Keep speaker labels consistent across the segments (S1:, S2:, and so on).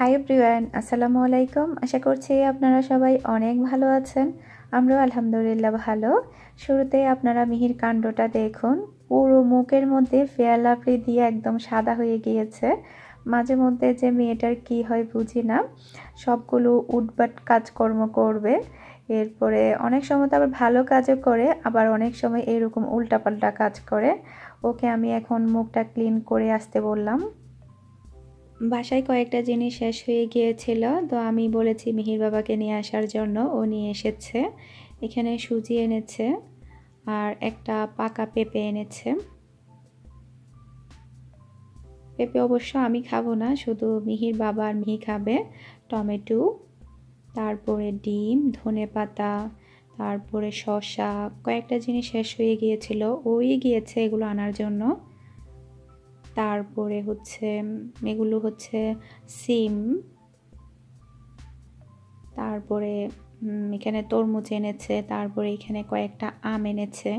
S1: Hi everyone, আসসালামু আলাইকুম। আশা করছি আপনারা সবাই অনেক ভালো আছেন। আমরাও আলহামদুলিল্লাহ ভালো। শুরুতেই আপনারা মিহির কাণ্ডটা দেখুন। পুরো মুখের মধ্যে ফেয়ার লাভলি দিয়ে একদম সাদা হয়ে গিয়েছে। মাঝে মধ্যে যে মেয়েটার কি হয় বুঝি না, সবগুলো উটবাট কাজকর্ম করবে। এরপরে অনেক সময় তো আবার ভালো কাজও করে, আবার অনেক সময় এরকম উল্টাপাল্টা কাজ করে। ওকে আমি এখন মুখটা ক্লিন করে আসতে বললাম। বাসায় কয়েকটা জিনিস শেষ হয়ে গিয়েছিল, তো আমি বলেছি মিহির বাবাকে নিয়ে আসার জন্য। ও নিয়ে এসেছে। এখানে সুজি এনেছে আর একটা পাকা পেঁপে এনেছে। পেঁপে অবশ্য আমি খাবো না, শুধু মিহির বাবা আর মিহি খাবে। টমেটো, তারপরে ডিম, ধনেপাতা, তারপরে শসা, কয়েকটা জিনিস শেষ হয়ে গিয়েছিল, ওই গিয়েছে এগুলো আনার জন্য। তারপরে এগুলো হচ্ছে সিম, তারপরে এখানে তরমুজ এনেছে, তারপরে এখানে কয়েকটা আম এনেছে।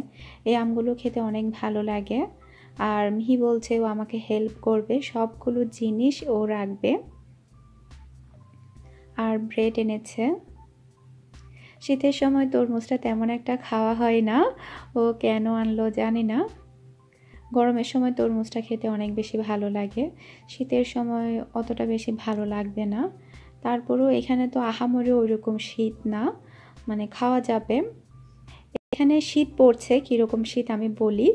S1: এই আমগুলো খেতে অনেক ভালো লাগে। আর মিহি বলছে ও আমাকে হেল্প করবে, সবগুলো জিনিস ও রাখবে। আর ব্রেড এনেছে। শীতের সময় তরমুজটা তেমন একটা খাওয়া হয় না, ও কেন আনলো জানি না। গরমের সময় তরমুজটা খেতে অনেক বেশি ভালো লাগে, শীতের সময় অতটা বেশি ভালো লাগবে না। তারপরেও এখানে তো আহামরি ওইরকম শীত না, মানে খাওয়া যাবে। এখানে শীত পড়ছে, কীরকম শীত আমি বলি,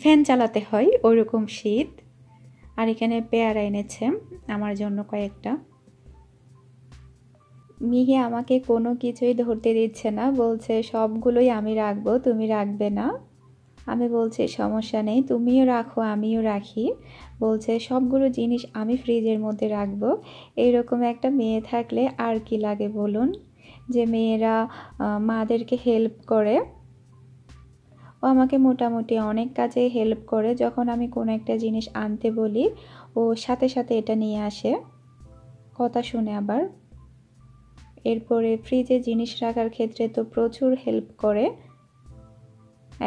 S1: ফ্যান চালাতে হয় ওইরকম শীত। আর এখানে পেয়ারা এনেছে আমার জন্য কয়েকটা। মিহি আমাকে কোনো কিছুই ধরতে দিচ্ছে না, বলছে সবগুলোই আমি রাখবো, তুমি রাখবে না। আমি বলছি সমস্যা নেই, তুমিও রাখো আমিও রাখি। বলছে সবগুলো জিনিস আমি ফ্রিজের মধ্যে রাখবো। এইরকম একটা মেয়ে থাকলে আর কি লাগে বলুন, যে মেয়েরা মাদেরকে হেল্প করে। ও আমাকে মোটামুটি অনেক কাজে হেল্প করে। যখন আমি কোনো একটা জিনিস আনতে বলি, ও সাথে সাথে এটা নিয়ে আসে, কথা শুনে আবার। এরপরে ফ্রিজে জিনিস রাখার ক্ষেত্রে তো প্রচুর হেল্প করে।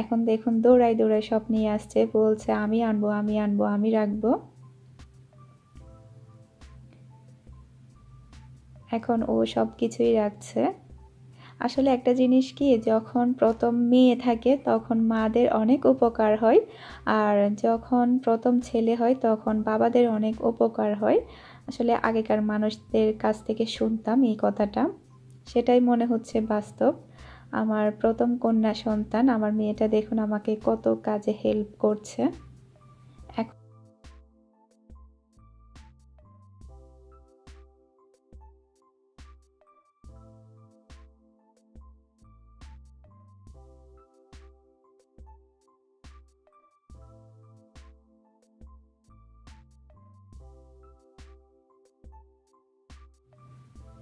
S1: এখন দেখুন দৌড়াই দৌড়াই সব নিয়ে আসছে, বলছে আমি আনবো আমি আনবো আমি রাখবো। এখন ও সব কিছুই রাখছে। আসলে একটা জিনিস কি, যখন প্রথম মেয়ে থাকে তখন মাদের অনেক উপকার হয়, আর যখন প্রথম ছেলে হয় তখন বাবাদের অনেক উপকার হয়। আসলে আগেকার মানুষদের কাছ থেকে শুনতাম এই কথাটা, সেটাই মনে হচ্ছে বাস্তব। আমার প্রথম কন্যা সন্তান, আমার মেয়েটা দেখুন আমাকে কত কাজে হেল্প করছে।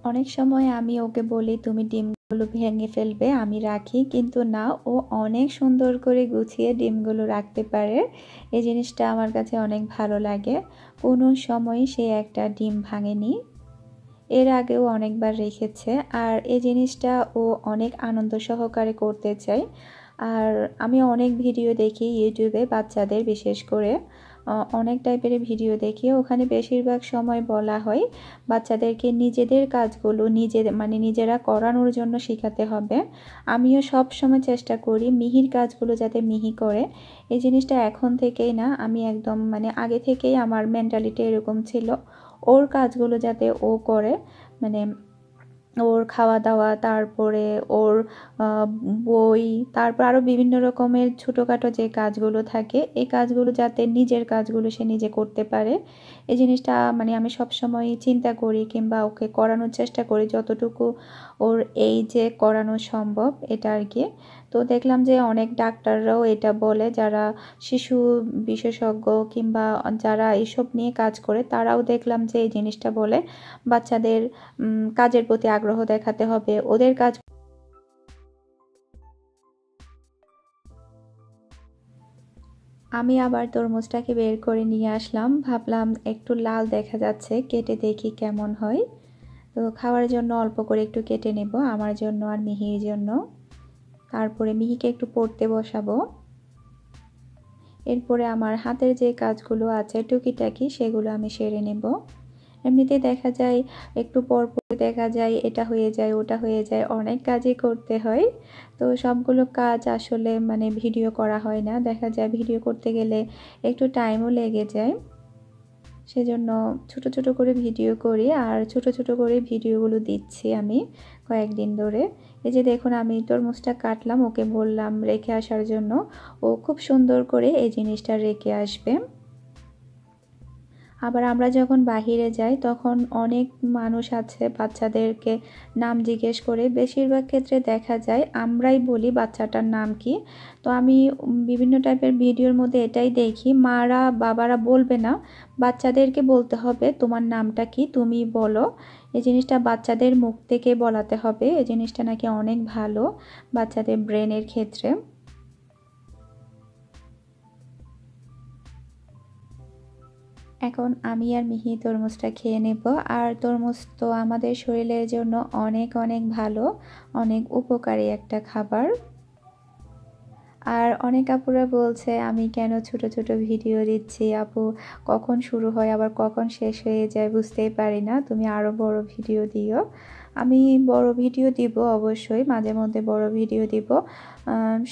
S1: অনেক সময় আমি ওকে বলি তুমি ডিমগুলো ভেঙে ফেলবে, আমি রাখি, কিন্তু না, ও অনেক সুন্দর করে গুছিয়ে ডিমগুলো রাখতে পারে। এই জিনিসটা আমার কাছে অনেক ভালো লাগে। কোনো সময় সে একটা ডিম ভাঙেনি, এর আগেও অনেকবার রেখেছে। আর এই জিনিসটা ও অনেক আনন্দ সহকারে করতে চায়। আর আমি অনেক ভিডিও দেখি ইউটিউবে, বাচ্চাদের বিশেষ করে অনেক টাইপের ভিডিও দেখি। ওখানে বেশিরভাগ সময় বলা হয় বাচ্চাদেরকে নিজেদের কাজগুলো নিজেরা করানোর জন্য শেখাতে হবে। আমিও সব সময় চেষ্টা করি মিহির কাজগুলো যাতে মিহি করে। এই জিনিসটা এখন থেকেই না, আমি একদম আগে থেকেই আমার মেন্টালিটি এরকম ছিল, ওর কাজগুলো যাতে ও করে। মানে ওর খাওয়া দাওয়া, তারপরে ওর বই, তারপর আরও বিভিন্ন রকমের ছোটোখাটো যে কাজগুলো থাকে, এই কাজগুলো যাতে নিজের কাজগুলো সে নিজে করতে পারে। এই জিনিসটা আমি সবসময় চিন্তা করি, কিংবা ওকে করানোর চেষ্টা করি যতটুকু ওর এই যে করানো সম্ভব এটা আর কি। তো দেখলাম যে অনেক ডাক্তাররাও এটা বলে, যারা শিশু বিশেষজ্ঞ কিংবা যারা এইসব নিয়ে কাজ করে, তারাও দেখলাম যে এই জিনিসটা বলে বাচ্চাদের কাজের প্রতি আগ্রহ দেখাতে হবে, ওদের কাজ। আমি আবার তরমুজটাকে বের করে নিয়ে আসলাম, ভাবলাম একটু লাল দেখা যাচ্ছে, কেটে দেখি কেমন হয়। তো খাওয়ার জন্য অল্প করে একটু কেটে নেব, আমার জন্য আর মিহির জন্য। তারপরে মিহিকে একটু পড়তে বসাবো। এরপরে আমার হাতের যে কাজগুলো আছে টুকিটাকি, সেগুলো আমি সেরে নেব। এমনিতেই দেখা যায় একটু পর পর দেখা যায় এটা হয়ে যায় ওটা হয়ে যায়, অনেক কাজই করতে হয়। তো সবগুলো কাজ আসলে মানে ভিডিও করা হয় না, দেখা যায় ভিডিও করতে গেলে একটু টাইমও লেগে যায়। সেজন্য ছোট ছোট করে ভিডিও করি, আর ছোট ছোট করে ভিডিওগুলো দিচ্ছি আমি কয়েকদিন ধরে। এই যে দেখুন আমি তরমুজটা কাটলাম, ওকে বললাম রেখে আসার জন্য, ও খুব সুন্দর করে এই জিনিসটা রেখে আসবে। আবার আমরা যখন বাহিরে যাই তখন অনেক মানুষ আছে বাচ্চাদেরকে নাম জিজ্ঞেস করে, বেশিরভাগ ক্ষেত্রে দেখা যায় আমরাই বলি বাচ্চাটার নাম কি। তো আমি বিভিন্ন টাইপের ভিডিওর মধ্যে এটাই দেখি, মারা বাবারা বলবে না, বাচ্চাদেরকে বলতে হবে তোমার নামটা কি, তুমি বলো। এই জিনিসটা বাচ্চাদের মুখ থেকে বলাতে হবে, এই জিনিসটা নাকি অনেক ভালো বাচ্চাদের ব্রেনের ক্ষেত্রে। এখন আমি আর মিহি তরমুজটা খেয়ে নেব। আর তরমুজ তো আমাদের শরীরের জন্য অনেক অনেক ভালো, অনেক উপকারী একটা খাবার। আর অনেক আপুরা বলছে আমি কেন ছোট ছোট ভিডিও দিচ্ছি, আপু কখন শুরু হয় আবার কখন শেষ হয়ে যায় বুঝতেই পারি না, তুমি আরও বড় ভিডিও দিও। আমি বড় ভিডিও দিব অবশ্যই, মাঝে মধ্যে বড় ভিডিও দিব,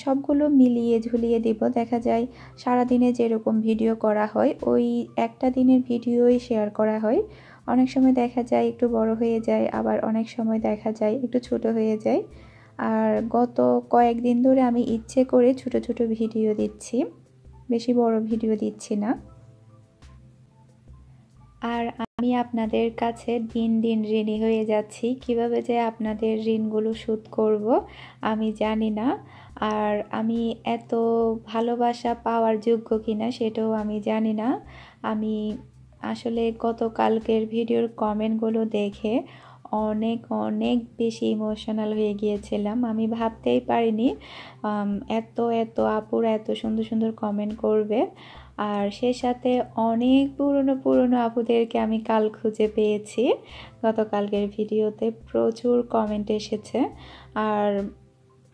S1: সবগুলো মিলিয়ে ঝুলিয়ে দিব। দেখা যায় সারাদিনে যেরকম ভিডিও করা হয় ওই একটা দিনের ভিডিওই শেয়ার করা হয়। অনেক সময় দেখা যায় একটু বড় হয়ে যায়, আবার অনেক সময় দেখা যায় একটু ছোট হয়ে যায়। আর গত কয়েকদিন ধরে আমি ইচ্ছে করে ছোট ছোট ভিডিও দিচ্ছি, বেশি বড় ভিডিও দিচ্ছি না। আর আমি আপনাদের কাছে দিন দিন ঋণী হয়ে যাচ্ছি, কিভাবে যে আপনাদের ঋণগুলো শোধ করব আমি জানি না। আর আমি এত ভালোবাসা পাওয়ার যোগ্য কিনা সেটাও আমি জানি না। আমি আসলে গতকালকের ভিডিওর কমেন্টগুলো দেখে অনেক অনেক বেশি ইমোশনাল হয়ে গিয়েছিলাম। আমি ভাবতেই পারিনি এত এত আপুরা এত সুন্দর সুন্দর কমেন্ট করবে। আর সে সাথে অনেক পুরনো পুরনো আপুদেরকে আমি কাল খুঁজে পেয়েছি। গতকালকের ভিডিওতে প্রচুর কমেন্ট এসেছে, আর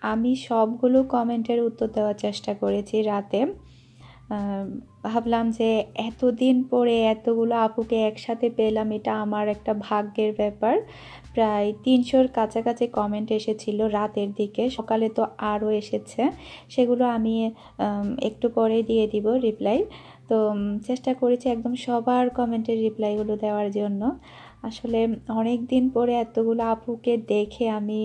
S1: আমি সবগুলো কমেন্টের উত্তর দেওয়ার চেষ্টা করেছি রাতে। ভাবলাম যে এতদিন পরে এতগুলো আপুকে একসাথে পেলাম, এটা আমার একটা ভাগ্যের ব্যাপার। প্রায় 300-র কাছাকাছি কমেন্ট এসেছিল রাতের দিকে, সকালে তো আরও এসেছে, সেগুলো আমি একটু পরে দিয়ে দিব রিপ্লাই। তো চেষ্টা করেছি একদম সবার কমেন্টের রিপ্লাইগুলো দেওয়ার জন্য। আসলে অনেক দিন পরে এতগুলো আপুকে দেখে আমি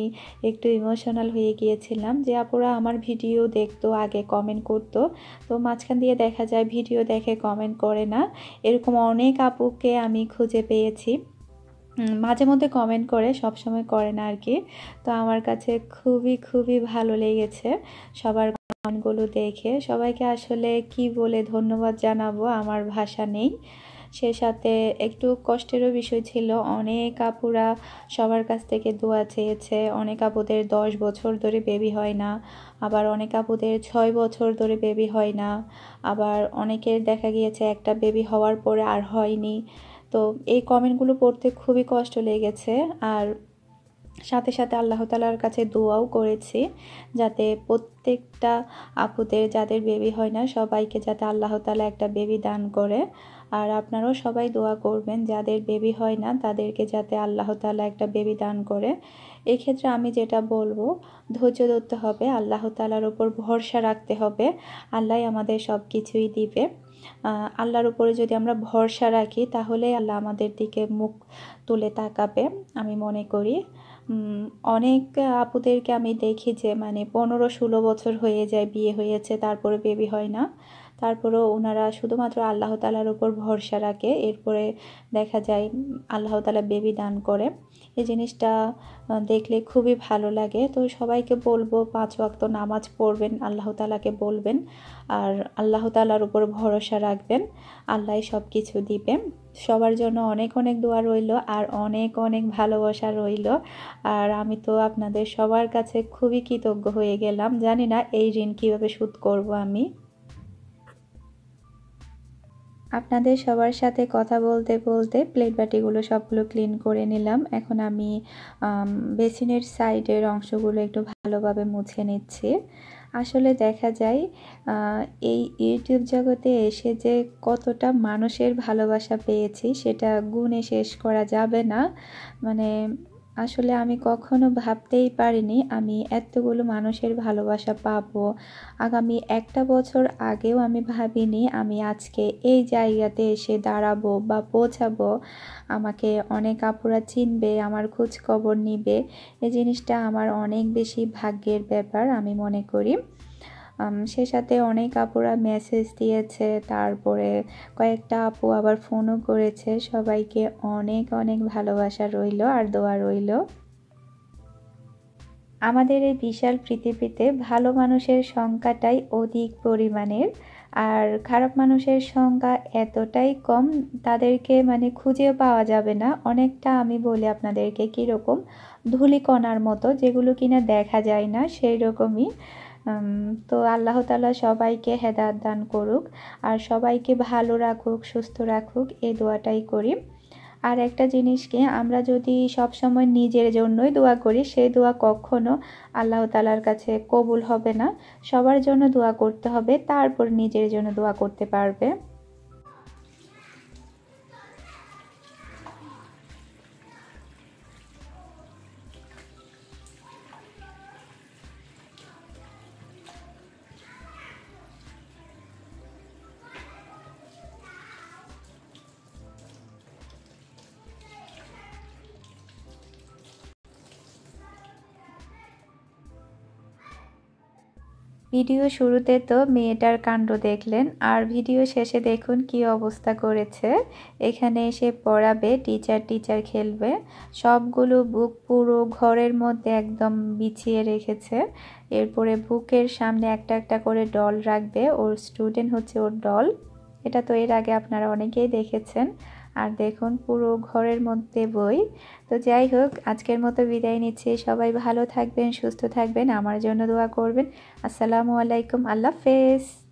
S1: একটু ইমোশনাল হয়ে গিয়েছিলাম, যে আপুরা আমার ভিডিও দেখতো আগে, কমেন্ট করতো, তো মাঝখান দিয়ে দেখা যায় ভিডিও দেখে কমেন্ট করে না। এরকম অনেক আপুকে আমি খুঁজে পেয়েছি, মাঝে মধ্যে কমেন্ট করে, সব সময় করে না আর কি। তো আমার কাছে খুবই খুবই ভালো লেগেছে সবার কমেন্টগুলো দেখে। সবাইকে আসলে কি বলে ধন্যবাদ জানাবো, আমার ভাষা নেই। সে সাথে একটু কষ্টেরও বিষয় ছিল, অনেক আপুরা সবার কাছ থেকে দোয়া চেয়েছে। অনেক আপুদের 10 বছর ধরে বেবি হয় না, আবার অনেক আপুদের 6 বছর ধরে বেবি হয় না, আবার অনেকের দেখা গিয়েছে একটা বেবি হওয়ার পরে আর হয়নি। তো এই কমেন্টগুলো পড়তে খুবই কষ্ট লেগেছে। আর সাথে সাথে আল্লাহ তাআলার কাছে দোয়াও করেছি যাতে প্রত্যেকটা আপুদের যাদের বেবি হয় না সবাইকে যাতে আল্লাহ তাআলা একটা বেবি দান করে। আর আপনারাও সবাই দোয়া করবেন যাদের বেবি হয় না তাদেরকে যাতে আল্লাহ তাআলা একটা বেবি দান করে। এই ক্ষেত্রে আমি যেটা বলবো, ধৈর্য ধরতে হবে, আল্লাহ তাআলার উপর ভরসা রাখতে হবে, আল্লাহই আমাদের সব কিছুই দিবে। আল্লাহর উপরে যদি আমরা ভরসা রাখি তাহলে আল্লাহ আমাদের দিকে মুখ তুলে তাকাবে আমি মনে করি। অনেক আপুদেরকে আমি দেখি যে মানে 15-16 বছর হয়ে যায় বিয়ে হয়েছে, তারপরে বেবি হয় না, তারপরেও ওনারা শুধুমাত্র আল্লাহ তাআলার উপর ভরসা রাখে, এরপরে দেখা যায় আল্লাহ তাআলা বেবি দান করে। এই জিনিসটা দেখলে খুবই ভালো লাগে। তো সবাইকে বলবো 5 ওয়াক্ত নামাজ পড়বেন, আল্লাহ তাআলাকে বলবেন, আর আল্লাহ তাআলার উপর ভরসা রাখবেন, আল্লাহই সব কিছু দিবে। সবার জন্য অনেক অনেক দোয়া রইল, আর অনেক অনেক ভালোবাসা রইল। আর আমি তো আপনাদের সবার কাছে খুবই কৃতজ্ঞ হয়ে গেলাম, জানি না এই ঋণ কীভাবে শোধ করব আমি। আপনাদের সবার সাথে কথা বলতে বলতে প্লেট বাটিগুলো সবগুলো ক্লিন করে নিলাম। এখন আমি বেসিনের সাইডের অংশগুলো একটু ভালোভাবে মুছে নিচ্ছি। আসলে দেখা যায় এই ইউটিউব জগতে এসে যে কতটা মানুষের ভালোবাসা পেয়েছি সেটা গুণে শেষ করা যাবে না। মানে আসলে আমি কখনো ভাবতেই পারিনি আমি এতগুলো মানুষের ভালোবাসা পাবো। আগামী একটা বছর আগেও আমি ভাবিনি আমি আজকে এই জায়গাতে এসে দাঁড়াবো বা পৌঁছাবো। আমাকে অনেক আপুরা চিনবে, আমার খোঁজ খবর নিবে। এই জিনিসটা আমার অনেক বেশি ভাগ্যের ব্যাপার আমি মনে করি। সে সাথে অনেক আপুরা মেসেজ দিয়েছে, তারপরে কয়েকটা আপু আবার ফোনও করেছে। সবাইকে অনেক অনেক ভালোবাসা রইল আর দোয়া রইল। আমাদের এই বিশাল পৃথিবীতে ভালো মানুষের সংখ্যাটাই অধিক পরিমাণের, আর খারাপ মানুষের সংখ্যা এতটাই কম তাদেরকে মানে খুঁজেও পাওয়া যাবে না। অনেকটা আমি বলি আপনাদেরকে কীরকম ধূলিকণার মতো, যেগুলো কিনা দেখা যায় না, সেই রকমই। তো আল্লাহ তাআলা সবাইকে হেদায়েত দান করুক আর সবাইকে ভালো রাখুক, সুস্থ রাখুক, এই দোয়াটাই করি। আর একটা জিনিস কি, আমরা যদি সব সময় নিজের জন্যই দোয়া করি সেই দোয়া কখনো আল্লাহ তাআলার কাছে কবুল হবে না। সবার জন্য দোয়া করতে হবে, তারপর নিজের জন্য দোয়া করতে পারবে। ভিডিও শুরুতে তো মেয়েটার কাণ্ড দেখলেন, আর ভিডিও শেষে দেখুন কি অবস্থা করেছে। এখানে এসে পড়াবে, টিচার খেলবে, সবগুলো বুক পুরো ঘরের মধ্যে একদম বিছিয়ে রেখেছে। এরপরে বুকের সামনে একটা একটা করে ডল রাখবে, ওর স্টুডেন্ট হচ্ছে ওর ডল। এটা তো এর আগে আপনারা অনেকেই দেখেছেন। আর দেখুন পুরো ঘরের মধ্যে বই। তো যাই হোক, আজকের মতো বিদায় নিচ্ছি। সবাই ভালো থাকবেন, সুস্থ থাকবেন, আমার জন্য দোয়া করবেন। আসসালামু আলাইকুম, আল্লাহ হাফেজ।